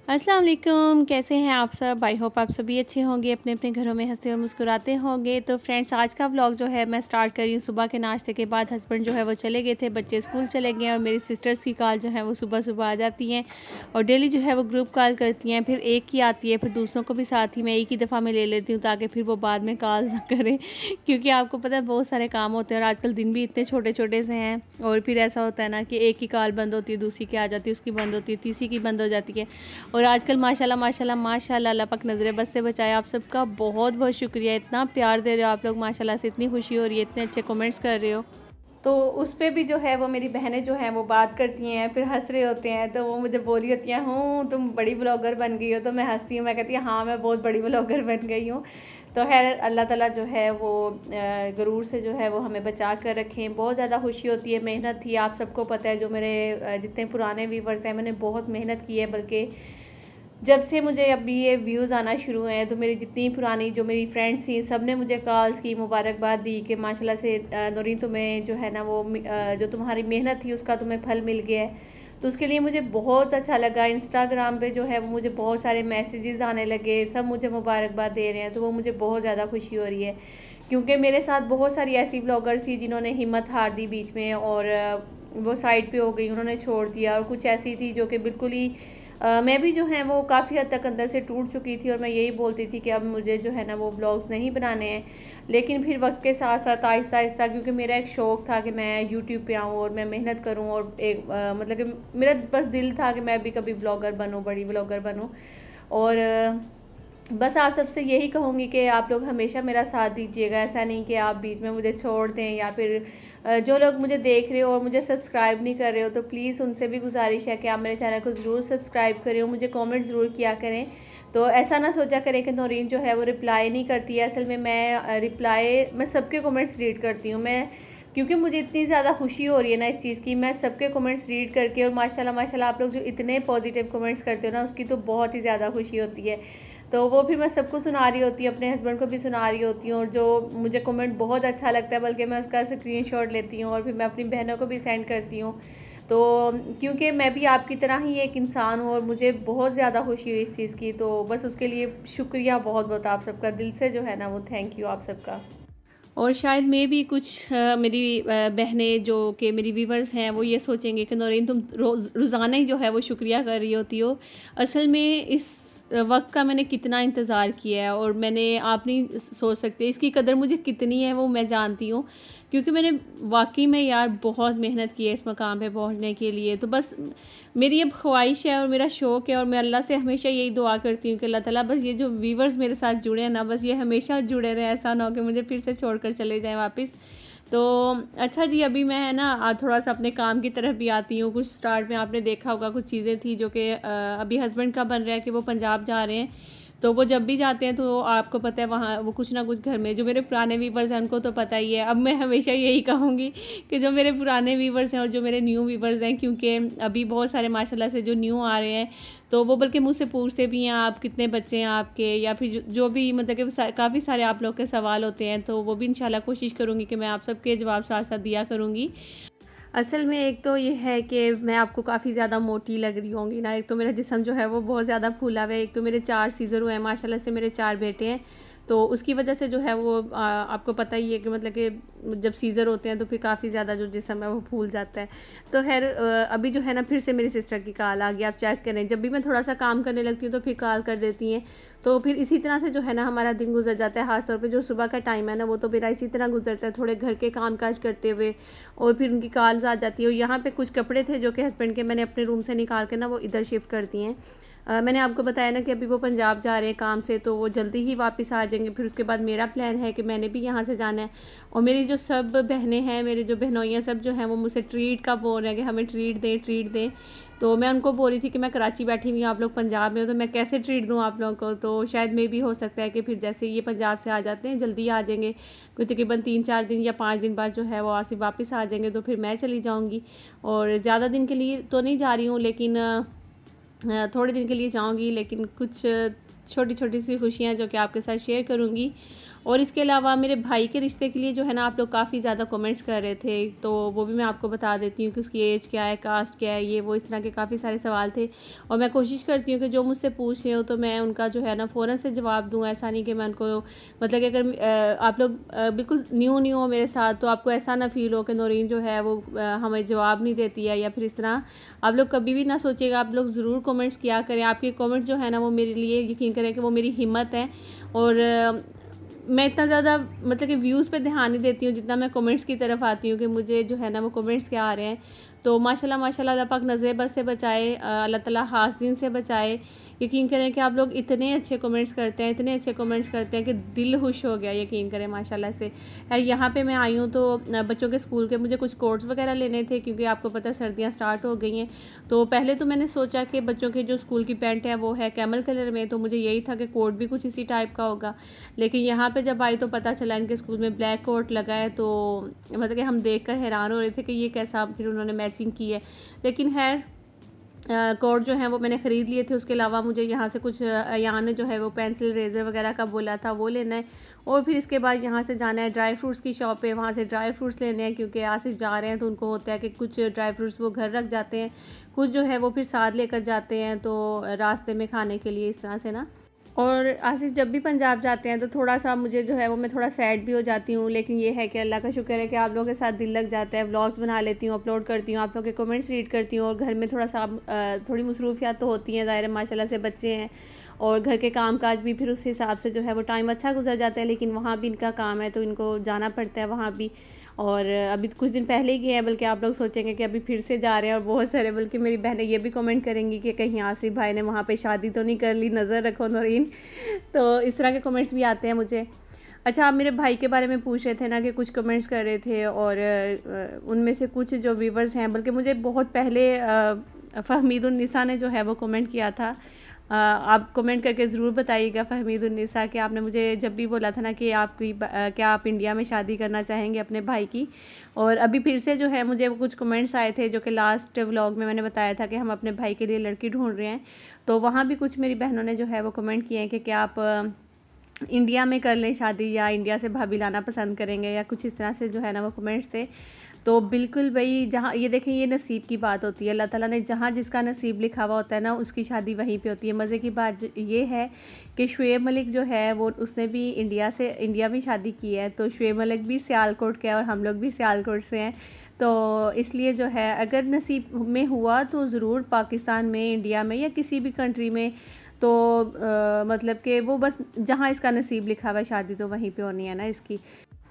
अस्सलाम वालेकुम, कैसे हैं आप सब। आई होप आप सभी अच्छे होंगे, अपने अपने घरों में हंसते और मुस्कुराते होंगे। तो फ्रेंड्स, आज का व्लॉग जो है मैं स्टार्ट कर रही हूँ सुबह के नाश्ते के बाद। हस्बैंड जो है वो चले गए थे, बच्चे स्कूल चले गए और मेरी सिस्टर्स की कॉल जो है वो सुबह सुबह आ जाती हैं और डेली जो है वो ग्रुप कॉल करती हैं। फिर एक ही आती है, फिर दूसरों को भी साथ ही मैं एक ही दफ़ा में ले लेती हूँ ताकि फिर वो बाद में कॉल ना करें क्योंकि आपको पता है बहुत सारे काम होते हैं और आजकल दिन भी इतने छोटे छोटे से हैं। और फिर ऐसा होता है ना कि एक की कॉल बंद होती है, दूसरी की आ जाती है, उसकी बंद होती है, तीसरी की बंद हो जाती है। और आजकल माशाल्लाह माशाल्लाह माशाल्लाह अल्लाह पाक नज़रें बस से बचाए। आप सबका बहुत बहुत शुक्रिया, इतना प्यार दे रहे हो आप लोग माशाल्लाह से, इतनी खुशी हो रही है, इतने अच्छे कमेंट्स कर रहे हो। तो उस पर भी जो है वो मेरी बहनें जो हैं वो बात करती हैं, फिर हंस रहे होते हैं। तो वो मुझे बोली होती हैं, हूँ तुम बड़ी ब्लॉगर बन गई हो। तो मैं हंसती हूँ, मैं कहती हूँ हाँ मैं बहुत बड़ी ब्लॉगर बन गई हूँ। तो खैर अल्लाह ताला जो है वो गरूर से जो है वो हमें बचा कर रखें। बहुत ज़्यादा खुशी होती है, मेहनत थी, आप सबको पता है। जो मेरे जितने पुराने व्यूवर्स हैं, मैंने बहुत मेहनत की है, बल्कि जब से मुझे अभी ये व्यूज़ आना शुरू हैं तो मेरी जितनी पुरानी जो मेरी फ्रेंड्स थी सब ने मुझे कॉल्स की, मुबारकबाद दी कि माशाल्लाह से नौरीन तुम्हें जो है ना वो जो तुम्हारी मेहनत थी उसका तुम्हें फल मिल गया है। तो उसके लिए मुझे बहुत अच्छा लगा। इंस्टाग्राम पे जो है वो मुझे बहुत सारे मैसेजेस आने लगे, सब मुझे मुबारकबाद दे रहे हैं। तो वो मुझे बहुत ज़्यादा खुशी हो रही है क्योंकि मेरे साथ बहुत सारी ऐसी ब्लॉगर्स थी जिन्होंने हिम्मत हार दी बीच में और वो साइड पे हो गई, उन्होंने छोड़ दिया। और कुछ ऐसी थी जो कि बिल्कुल ही मैं भी जो है वो काफ़ी हद तक अंदर से टूट चुकी थी और मैं यही बोलती थी कि अब मुझे जो है ना वो ब्लॉग्स नहीं बनाने हैं। लेकिन फिर वक्त के साथ साथ आहिस्ता आहिस्ता, क्योंकि मेरा एक शौक़ था कि मैं यूट्यूब पे आऊँ और मैं मेहनत करूँ और एक मतलब कि मेरा बस दिल था कि मैं भी कभी ब्लॉगर बनूँ, बड़ी ब्लॉगर बनूँ। और बस आप सबसे यही कहूँगी कि आप लोग हमेशा मेरा साथ दीजिएगा। ऐसा नहीं कि आप बीच में मुझे छोड़ दें, या फिर जो लोग मुझे देख रहे हो और मुझे सब्सक्राइब नहीं कर रहे हो तो प्लीज़ उनसे भी गुजारिश है कि आप मेरे चैनल को ज़रूर सब्सक्राइब करें और मुझे कमेंट ज़रूर किया करें। तो ऐसा ना सोचा करें कि नौरीन जो है वो रिप्लाई नहीं करती है। असल में मैं सबके कमेंट्स रीड करती हूँ। मैं क्योंकि मुझे इतनी ज़्यादा खुशी हो रही है ना इस चीज़ की, मैं सबके कमेंट्स रीड करके, और माशाल्लाह माशाल्लाह आप लोग जो इतने पॉजिटिव कमेंट्स करते हो ना उसकी तो बहुत ही ज़्यादा खुशी होती है। तो वो भी मैं सबको सुना रही होती हूँ, अपने हस्बैंड को भी सुना रही होती हूँ। और जो मुझे कमेंट बहुत अच्छा लगता है बल्कि मैं उसका स्क्रीनशॉट लेती हूँ और फिर मैं अपनी बहनों को भी सेंड करती हूँ। तो क्योंकि मैं भी आपकी तरह ही एक इंसान हूँ और मुझे बहुत ज़्यादा खुशी हुई इस चीज़ की, तो बस उसके लिए शुक्रिया बहुत बहुत आप सबका, दिल से जो है ना वो थैंक यू आप सबका। और शायद मैं भी कुछ मेरी बहनें जो कि मेरी व्यूवर्स हैं वो ये सोचेंगे कि नौरीन तुम रोज़ाना ही जो है वो शुक्रिया कर रही होती हो। असल में इस वक्त का मैंने कितना इंतज़ार किया है और मैंने, आप नहीं सोच सकते इसकी कदर मुझे कितनी है, वो मैं जानती हूँ। क्योंकि मैंने वाकई में यार बहुत मेहनत की है इस मकाम पे पहुँचने के लिए। तो बस मेरी अब ख्वाहिश है और मेरा शौक़ है और मैं अल्लाह से हमेशा यही दुआ करती हूँ कि अल्लाह ताला बस ये जो व्यूवर्स मेरे साथ जुड़े हैं ना, बस ये हमेशा जुड़े रहें, ऐसा ना हो कि मुझे फिर से छोड़कर चले जाएं वापस। तो अच्छा जी, अभी मैं है ना थोड़ा सा अपने काम की तरफ भी आती हूँ। कुछ स्टार्ट में आपने देखा होगा कुछ चीज़ें थी जो कि अभी हस्बैंड का बन रहा है कि वो पंजाब जा रहे हैं। तो वो जब भी जाते हैं तो आपको पता है वहाँ वो कुछ ना कुछ घर में, जो मेरे पुराने व्यूवर्स हैं उनको तो पता ही है। अब मैं हमेशा यही कहूँगी कि जो मेरे पुराने व्यूवर्स हैं और जो मेरे न्यू व्यूवर्स हैं, क्योंकि अभी बहुत सारे माशाल्लाह से जो न्यू आ रहे हैं तो वो बल्कि मुझसे पूछते भी हैं आप कितने बच्चे हैं आपके, या फिर जो भी मतलब कि काफ़ी सारे आप लोग के सवाल होते हैं। तो वो भी इंशाल्लाह कोशिश करूँगी कि मैं आप सबके जवाब साथ साथ दिया करूँगी। असल में एक तो ये है कि मैं आपको काफ़ी ज़्यादा मोटी लग रही होंगी ना, एक तो मेरा जिस्म जो है वो बहुत ज़्यादा फूला हुआ है, एक तो मेरे 4 सीज़र हुए हैं माशाल्लाह से, मेरे 4 बेटे हैं। तो उसकी वजह से जो है वो आपको पता ही है कि मतलब कि जब सीज़र होते हैं तो फिर काफ़ी ज़्यादा जो जिस्म है वो फूल जाता है। तो खैर अभी जो है ना फिर से मेरी सिस्टर की कॉल आ गई, आप चेक करें। जब भी मैं थोड़ा सा काम करने लगती हूँ तो फिर कॉल कर देती हैं। तो फिर इसी तरह से जो है ना हमारा दिन गुजर जाता है। ख़ास तौर पे जो सुबह का टाइम है ना वो तो मेरा इसी तरह गुजरता है, थोड़े घर के काम काज करते हुए, और फिर उनकी कॉल्स आ जाती है। और यहाँ पे कुछ कपड़े थे जो कि हस्बैंड के मैंने अपने रूम से निकाल के ना वो इधर शिफ्ट कर दिए हैं। मैंने आपको बताया ना कि अभी वो पंजाब जा रहे हैं काम से, तो वो जल्दी ही वापस आ जाएंगे। फिर उसके बाद मेरा प्लान है कि मैंने भी यहाँ से जाना है। और मेरी जो सब बहनें हैं, मेरी जो बहनोइयाँ सब जो हैं वो मुझसे ट्रीट का बोल रहे हैं कि हमें ट्रीट दें। तो मैं उनको बोल रही थी कि मैं कराची बैठी हुई हूँ, आप लोग पंजाब में हो, तो मैं कैसे ट्रीट दूँ आप लोगों को। तो शायद मे भी हो सकता है कि फिर जैसे ये पंजाब से आ जाते हैं जल्दी आ जाएंगे, कोई तकरीबन 3-4 दिन या 5 दिन बाद जो है वो आसिफ वापस आ जाएंगे, तो फिर मैं चली जाऊँगी। और ज़्यादा दिन के लिए तो नहीं जा रही हूँ, लेकिन थोड़े दिन के लिए जाऊंगी, लेकिन कुछ छोटी छोटी सी खुशियाँ जो कि आपके साथ शेयर करूंगी। और इसके अलावा मेरे भाई के रिश्ते के लिए जो है ना आप लोग काफ़ी ज़्यादा कमेंट्स कर रहे थे, तो वो भी मैं आपको बता देती हूँ कि उसकी एज क्या है, कास्ट क्या है, ये वो इस तरह के काफ़ी सारे सवाल थे। और मैं कोशिश करती हूँ कि जो मुझसे पूछ रहे हो तो मैं उनका जो है ना फ़ौरन से जवाब दूँ। ऐसा नहीं कि मैं उनको मतलब कि अगर आप लोग बिल्कुल न्यू हो मेरे साथ तो आपको ऐसा ना फ़ील हो कि नौरीन जो है वो हमें जवाब नहीं देती है या फिर इस तरह। आप लोग कभी भी ना सोचिएगा, आप लोग ज़रूर कमेंट्स किया करें। आपके कमेंट्स जो है ना वो मेरे लिए यकीन करें कि वो मेरी हिम्मत है। और मैं इतना ज़्यादा मतलब कि व्यूज़ पे ध्यान नहीं देती हूँ जितना मैं कमेंट्स की तरफ आती हूँ कि मुझे जो है ना वो कमेंट्स क्या आ रहे हैं। तो माशाल्लाह माशाल्लाह अल्लाह पाक नज़र बद से बचाए, अल्लाह ताला हासदीन से बचाए। यकीन करें कि आप लोग इतने अच्छे कमेंट्स करते हैं, इतने अच्छे कमेंट्स करते हैं कि दिल खुश हो गया यकीन करें माशाल्लाह से। यहाँ पे मैं आई हूँ तो बच्चों के स्कूल के मुझे कुछ कोट्स वगैरह लेने थे क्योंकि आपको पता है सर्दियाँ स्टार्ट हो गई हैं। तो पहले तो मैंने सोचा कि बच्चों के जो स्कूल की पैंट है वो है कैमल कलर में, तो मुझे यही था कि कोट भी कुछ इसी टाइप का होगा। लेकिन यहाँ पर जब आई तो पता चला इनके स्कूल में ब्लैक कोट लगा है, तो मतलब कि हम देख कर हैरान हो रहे थे कि ये कैसा फिर उन्होंने मैचिंग की है। लेकिन खैर कोट जो है वो मैंने ख़रीद लिए थे। उसके अलावा मुझे यहाँ से कुछ यहाँ ने जो है वो पेंसिल रेज़र वगैरह का बोला था वो लेना है। और फिर इसके बाद यहाँ से जाना है ड्राई फ्रूट्स की शॉप पे, वहाँ से ड्राई फ्रूट्स लेने हैं क्योंकि आसिफ जा रहे हैं तो उनको होता है कि कुछ ड्राई फ्रूट्स वो घर रख जाते हैं, कुछ जो है वो फिर साथ लेकर जाते हैं तो रास्ते में खाने के लिए इस तरह से ना। और आसिफ जब भी पंजाब जाते हैं तो थोड़ा सा मुझे जो है वो मैं थोड़ा सैड भी हो जाती हूँ। लेकिन ये है कि अल्लाह का शुक्र है कि आप लोगों के साथ दिल लग जाता है। व्लॉग्स बना लेती हूँ, अपलोड करती हूँ, आप लोगों के कमेंट्स रीड करती हूँ और घर में थोड़ा सा थोड़ी मसरूफियात तो होती हैं, ज़ाहिर है माशाल्लाह से बच्चे हैं और घर के काम काज भी, फिर उस हिसाब से जो है वो टाइम अच्छा गुजर जाता है। लेकिन वहाँ भी इनका काम है तो इनको जाना पड़ता है वहाँ भी। और अभी कुछ दिन पहले ही गए हैं, बल्कि आप लोग सोचेंगे कि अभी फिर से जा रहे हैं। और बहुत सारे बल्कि मेरी बहनें ये भी कमेंट करेंगी कि कहीं आसिफ भाई ने वहाँ पे शादी तो नहीं कर ली, नज़र रखो नौरीन। तो इस तरह के कमेंट्स भी आते हैं मुझे। अच्छा, आप मेरे भाई के बारे में पूछ रहे थे ना कि कुछ कमेंट्स कर रहे थे और उनमें से कुछ जो व्यूवर्स हैं, बल्कि मुझे बहुत पहले फ़हमीदुन्निसा ने जो है वो कमेंट किया था। आप कमेंट करके ज़रूर बताइएगा फ़हमीदुन्निसा कि आपने मुझे जब भी बोला था ना कि आपकी क्या आप इंडिया में शादी करना चाहेंगे अपने भाई की। और अभी फिर से जो है मुझे कुछ कमेंट्स आए थे जो कि लास्ट व्लॉग में मैंने बताया था कि हम अपने भाई के लिए लड़की ढूंढ रहे हैं। तो वहाँ भी कुछ मेरी बहनों ने जो है वो कमेंट किए हैं कि क्या आप इंडिया में कर लें शादी या इंडिया से भाभी लाना पसंद करेंगे या कुछ इस तरह से जो है ना वो कमेंट्स थे। तो बिल्कुल भाई, जहाँ ये देखें ये नसीब की बात होती है, अल्लाह ताला ने जहाँ जिसका नसीब लिखा हुआ होता है ना उसकी शादी वहीं पे होती है। मज़े की बात ये है कि शुएब मलिक जो है वो उसने भी इंडिया में शादी की है। तो शुएब मलिक भी सियालकोट के और हम लोग भी सियालकोट से हैं। तो इसलिए जो है अगर नसीब में हुआ तो ज़रूर पाकिस्तान में, इंडिया में या किसी भी कंट्री में, तो मतलब कि वो बस जहाँ इसका नसीब लिखा हुआ है शादी तो वहीं पे होनी है ना इसकी।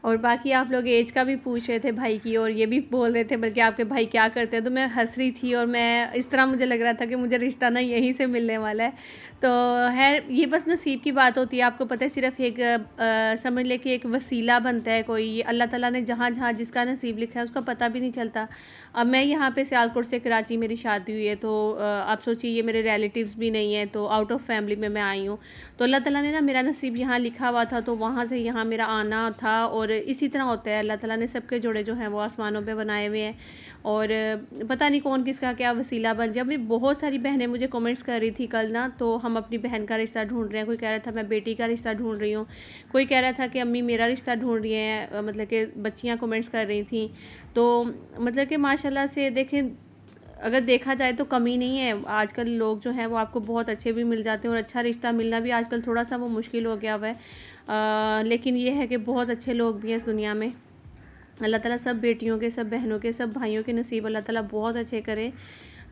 और बाकी आप लोग एज का भी पूछ रहे थे भाई की और ये भी बोल रहे थे बल्कि आपके भाई क्या करते हैं। तो मैं हंस रही थी और मैं इस तरह मुझे लग रहा था कि मुझे रिश्ता ना यहीं से मिलने वाला है। तो है ये बस नसीब की बात होती है। आपको पता है सिर्फ एक समझ ले कि एक वसीला बनता है कोई, ये अल्लाह ताला ने जहाँ जहाँ जिसका नसीब लिखा है उसका पता भी नहीं चलता। अब मैं यहाँ पे सियालकोट से कराची मेरी शादी हुई है, तो आप सोचिए ये मेरे रिलेटिव्स भी नहीं है, तो आउट ऑफ फैमिली में मैं आई हूँ। तो अल्लाह ताला ने ना मेरा नसीब यहाँ लिखा हुआ था तो वहाँ से यहाँ मेरा आना था। और इसी तरह होता है, अल्लाह ताला ने सबके जोड़े जो हैं वो आसमानों पे बनाए हुए हैं। और पता नहीं कौन किसका क्या वसीला बन जाए। अभी बहुत सारी बहनें मुझे कमेंट्स कर रही थी कल ना, तो हम अपनी बहन का रिश्ता ढूंढ रहे हैं। कोई कह रहा था मैं बेटी का रिश्ता ढूंढ रही हूँ, कोई कह रहा था कि अम्मी मेरा रिश्ता ढूंढ रही हैं, मतलब कि बच्चियाँ कमेंट्स कर रही थी। तो मतलब कि माशाल्लाह से देखें, अगर देखा जाए तो कमी नहीं है। आजकल लोग जो हैं वो आपको बहुत अच्छे भी मिल जाते हैं और अच्छा रिश्ता मिलना भी आजकल थोड़ा सा वो मुश्किल हो गया हुआ है। लेकिन ये है कि बहुत अच्छे लोग भी हैं इस दुनिया में। अल्लाह ताला सब बेटियों के, सब बहनों के, सब भाइयों के नसीब अल्लाह ताला बहुत अच्छे करे।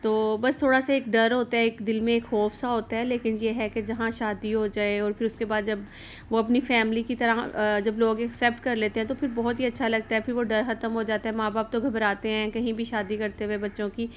तो बस थोड़ा सा एक डर होता है, एक दिल में एक खौफ सा होता है। लेकिन ये है कि जहाँ शादी हो जाए और फिर उसके बाद जब वो अपनी फैमिली की तरह जब लोग एक्सेप्ट कर लेते हैं तो फिर बहुत ही अच्छा लगता है। फिर वो डर ख़त्म हो जाता है। माँ बाप तो घबराते हैं कहीं भी शादी करते हुए बच्चों की,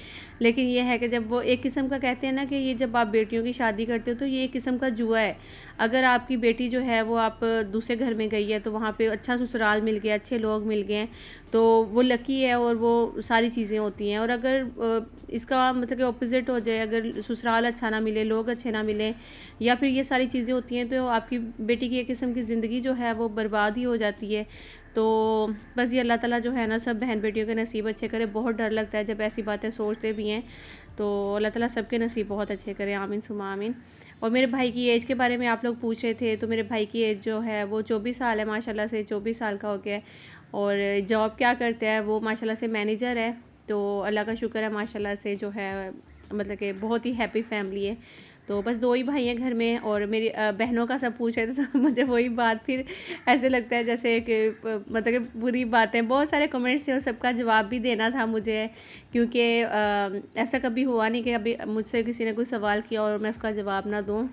लेकिन ये है कि जब वो एक किस्म का कहते हैं ना कि ये जब आप बेटियों की शादी करते हो तो ये एक किस्म का जुआ है। अगर आपकी बेटी जो है वो आप दूसरे घर में गई है तो वहाँ पर अच्छा ससुराल मिल गया, अच्छे लोग मिल गए हैं, तो वो लकी है और वो सारी चीज़ें होती हैं। और अगर इसका मतलब कि ऑपोजिट हो जाए, अगर ससुराल अच्छा ना मिले, लोग अच्छे ना मिले, या फिर ये सारी चीज़ें होती हैं, तो आपकी बेटी की एक किस्म की ज़िंदगी जो है वो बर्बाद ही हो जाती है। तो बस ये अल्लाह ताला जो है ना सब बहन बेटियों के नसीब अच्छे करे। बहुत डर लगता है जब ऐसी बातें सोचते भी हैं, तो अल्लाह ताला सबके नसीब बहुत अच्छे करे, आमीन सुमा आमीन। और मेरे भाई की एज के बारे में आप लोग पूछ रहे थे, तो मेरे भाई की एज जो है वो 24 साल है, माशाल्लाह से 24 साल का हो गया है। और जॉब क्या करते हैं वो, माशाल्लाह से मैनेजर है। तो अल्लाह का शुक्र है माशाल्लाह से जो है, मतलब कि बहुत ही हैप्पी फैमिली है। तो बस 2 ही भाई हैं घर में। और मेरी बहनों का सब पूछ रहे थे, तो मुझे वही बात फिर ऐसे लगता है जैसे कि मतलब कि बुरी बातें, बहुत सारे कमेंट्स थे और सबका जवाब भी देना था मुझे, क्योंकि ऐसा कभी हुआ नहीं कि अभी मुझसे किसी ने कोई सवाल किया और मैं उसका जवाब ना दूँ।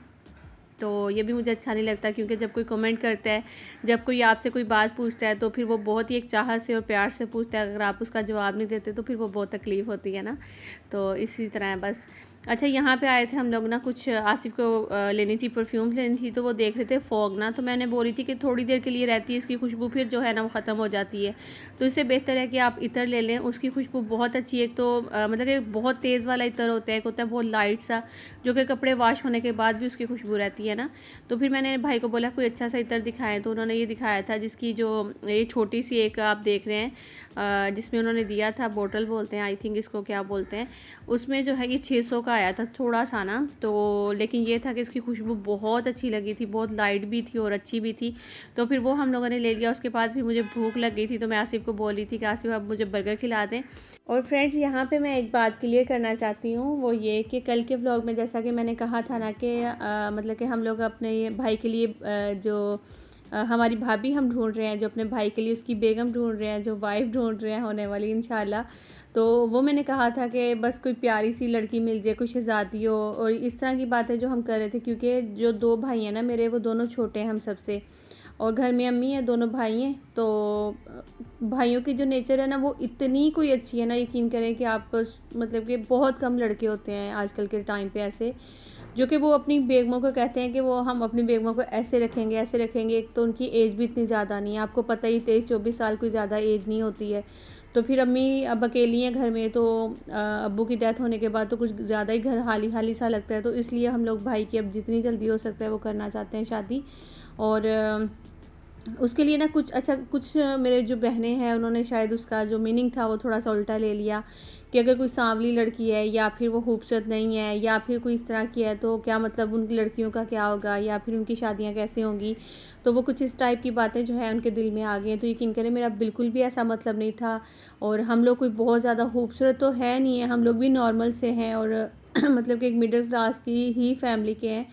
तो ये भी मुझे अच्छा नहीं लगता, क्योंकि जब कोई कमेंट करता है, जब कोई आपसे कोई बात पूछता है, तो फिर वो बहुत ही एक चाहत से और प्यार से पूछता है। अगर आप उसका जवाब नहीं देते तो फिर वो बहुत तकलीफ़ होती है ना। तो इसी तरह है बस। अच्छा, यहाँ पे आए थे हम लोग ना, कुछ आसिफ को लेनी थी, परफ्यूम लेनी थी, तो वो देख रहे थे फॉग ना। तो मैंने बोली थी कि थोड़ी देर के लिए रहती है इसकी खुशबू, फिर जो है ना वो ख़त्म हो जाती है। तो इससे बेहतर है कि आप इत्र ले लें, उसकी खुशबू बहुत अच्छी है। तो मतलब कि बहुत तेज़ वाला इत्र होता है, एक होता है बहुत लाइट सा, जो कि कपड़े वॉश होने के बाद भी उसकी खुशबू रहती है ना। तो फिर मैंने भाई को बोला कोई अच्छा सा इत्र दिखाएं, तो उन्होंने ये दिखाया था, जिसकी जो ये छोटी सी एक आप देख रहे हैं, जिसमें उन्होंने दिया था, बोतल बोलते हैं आई थिंक इसको, क्या बोलते हैं, उसमें जो है ये 600 का आया था, थोड़ा सा ना। तो लेकिन ये था कि इसकी खुशबू बहुत अच्छी लगी थी, बहुत लाइट भी थी और अच्छी भी थी। तो फिर वो हम लोगों ने ले लिया। उसके बाद फिर मुझे भूख लग गई थी, तो मैं आसिफ को बोली थी कि आसिफ आप मुझे बर्गर खिला दें। और फ्रेंड्स, यहाँ पे मैं एक बात क्लियर करना चाहती हूँ, वो ये कि कल के व्लॉग में जैसा कि मैंने कहा था ना कि मतलब कि हम लोग अपने भाई के लिए जो हमारी भाभी हम ढूंढ रहे हैं, जो अपने भाई के लिए उसकी बेगम ढूंढ रहे हैं, जो वाइफ ढूंढ रहे हैं होने वाली इंशाल्लाह। तो वो मैंने कहा था कि बस कोई प्यारी सी लड़की मिल जाए, कोई शहज़ादी हो, और इस तरह की बातें जो हम कर रहे थे। क्योंकि जो 2 भाई हैं ना मेरे, वो दोनों छोटे हैं हम सबसे, और घर में अम्मी है, दोनों भाई हैं। तो भाइयों की जो नेचर है ना वो इतनी कोई अच्छी है ना, यकीन करें कि आप मतलब कि बहुत कम लड़के होते हैं आजकल के टाइम पे ऐसे, जो कि वो अपनी बेगमों को कहते हैं कि वो हम अपनी बेगमों को ऐसे रखेंगे ऐसे रखेंगे। एक तो उनकी एज भी इतनी ज़्यादा नहीं है, आपको पता ही 23-24 साल कोई ज़्यादा एज नहीं होती है। तो फिर अम्मी अब अकेली हैं घर में, तो अब्बू की डेथ होने के बाद तो कुछ ज़्यादा ही घर खाली खाली सा लगता है। तो इसलिए हम लोग भाई की अब जितनी जल्दी हो सकता है वो करना चाहते हैं शादी। और उसके लिए ना कुछ अच्छा, कुछ मेरे जो बहनें हैं उन्होंने शायद उसका जो मीनिंग था वो थोड़ा सा उल्टा ले लिया, कि अगर कोई सांवली लड़की है या फिर वो खूबसूरत नहीं है या फिर कोई इस तरह की है, तो क्या मतलब उन लड़कियों का क्या होगा, या फिर उनकी शादियां कैसे होंगी। तो वो कुछ इस टाइप की बातें जो है उनके दिल में आ गई हैं। तो यकीन करें मेरा बिल्कुल भी ऐसा मतलब नहीं था। और हम लोग कोई बहुत ज़्यादा खूबसूरत तो है नहीं है, हम लोग भी नॉर्मल से हैं, और मतलब कि एक मिडिल क्लास की ही फैमिली के हैं।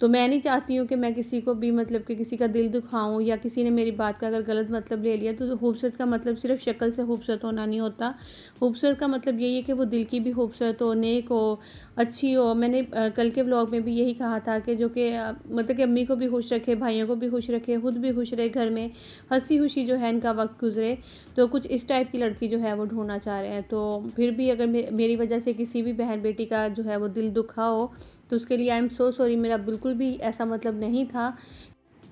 तो मैं नहीं चाहती हूँ कि मैं किसी को भी मतलब कि किसी का दिल दुखाऊं, या किसी ने मेरी बात का अगर गलत मतलब ले लिया। तो खूबसूरत का मतलब सिर्फ शक्ल से खूबसूरत होना नहीं होता। खूबसूरत का मतलब यही है कि वो दिल की भी खूबसूरत हो, नेक हो, अच्छी हो। मैंने कल के व्लॉग में भी यही कहा था कि जो कि मतलब कि अम्मी को भी खुश रखे, भाइयों को भी खुश रखे, खुद भी खुश रहे, घर में हंसी खुशी जो है इनका वक्त गुजरे। तो कुछ इस टाइप की लड़की जो है वो ढूंढना चाह रहे हैं। तो फिर भी अगर मेरी वजह से किसी भी बहन बेटी का जो है वो दिल दुखा हो, तो उसके लिए आई एम सो सॉरी। मेरा बिल्कुल भी ऐसा मतलब नहीं था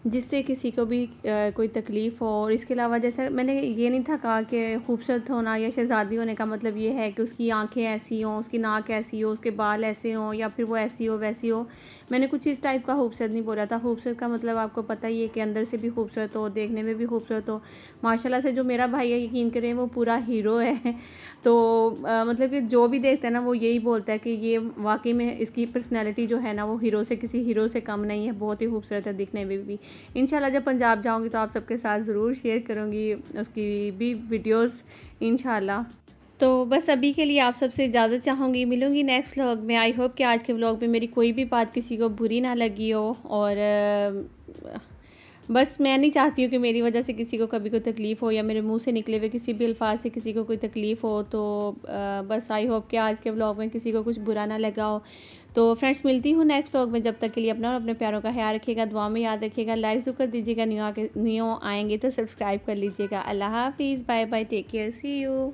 जिससे किसी को भी कोई तकलीफ़ हो। और इसके अलावा जैसे मैंने ये नहीं था कहा कि खूबसूरत होना या शहज़ादी होने का मतलब ये है कि उसकी आंखें ऐसी हों, उसकी नाक ऐसी हो, उसके बाल ऐसे हों, या फिर वो ऐसी हो वैसी हो। मैंने कुछ इस टाइप का खूबसूरत नहीं बोला था। खूबसूरत का मतलब आपको पता ही है कि अंदर से भी खूबसूरत हो, देखने में भी खूबसूरत हो। माशाल्लाह से जो मेरा भाई है, यकीन करें वो पूरा हीरो है। तो मतलब कि जो भी देखता है ना वो यही बोलता है कि ये वाकई में इसकी पर्सनैलिटी जो है ना वो हीरो से, किसी हीरो से कम नहीं है, बहुत ही खूबसूरत है दिखने में भी। इंशाल्लाह जब पंजाब जाऊंगी तो आप सबके साथ ज़रूर शेयर करूंगी उसकी भी वीडियोस इंशाल्लाह। तो बस अभी के लिए आप सबसे इजाज़त चाहूँगी, मिलूँगी नेक्स्ट व्लॉग में। आई होप कि आज के व्लॉग में मेरी कोई भी बात किसी को बुरी ना लगी हो। और बस मैं नहीं चाहती हूँ कि मेरी वजह से किसी को कभी कोई तकलीफ़ हो, या मेरे मुंह से निकले हुए किसी भी अल्फाज से किसी को कोई तकलीफ़ हो। तो बस आई होप कि आज के व्लॉग में किसी को कुछ बुरा ना लगा हो। तो फ्रेंड्स, मिलती हूँ नेक्स्ट व्लॉग में। जब तक के लिए अपना और अपने प्यारों का ख्याल रखिएगा, दुआ में याद रखिएगा, लाइक ज़रूर कर दीजिएगा, न्यू आएंगे तो सब्सक्राइब कर लीजिएगा। अल्लाह हाफिज़, bye bye, take care, see you.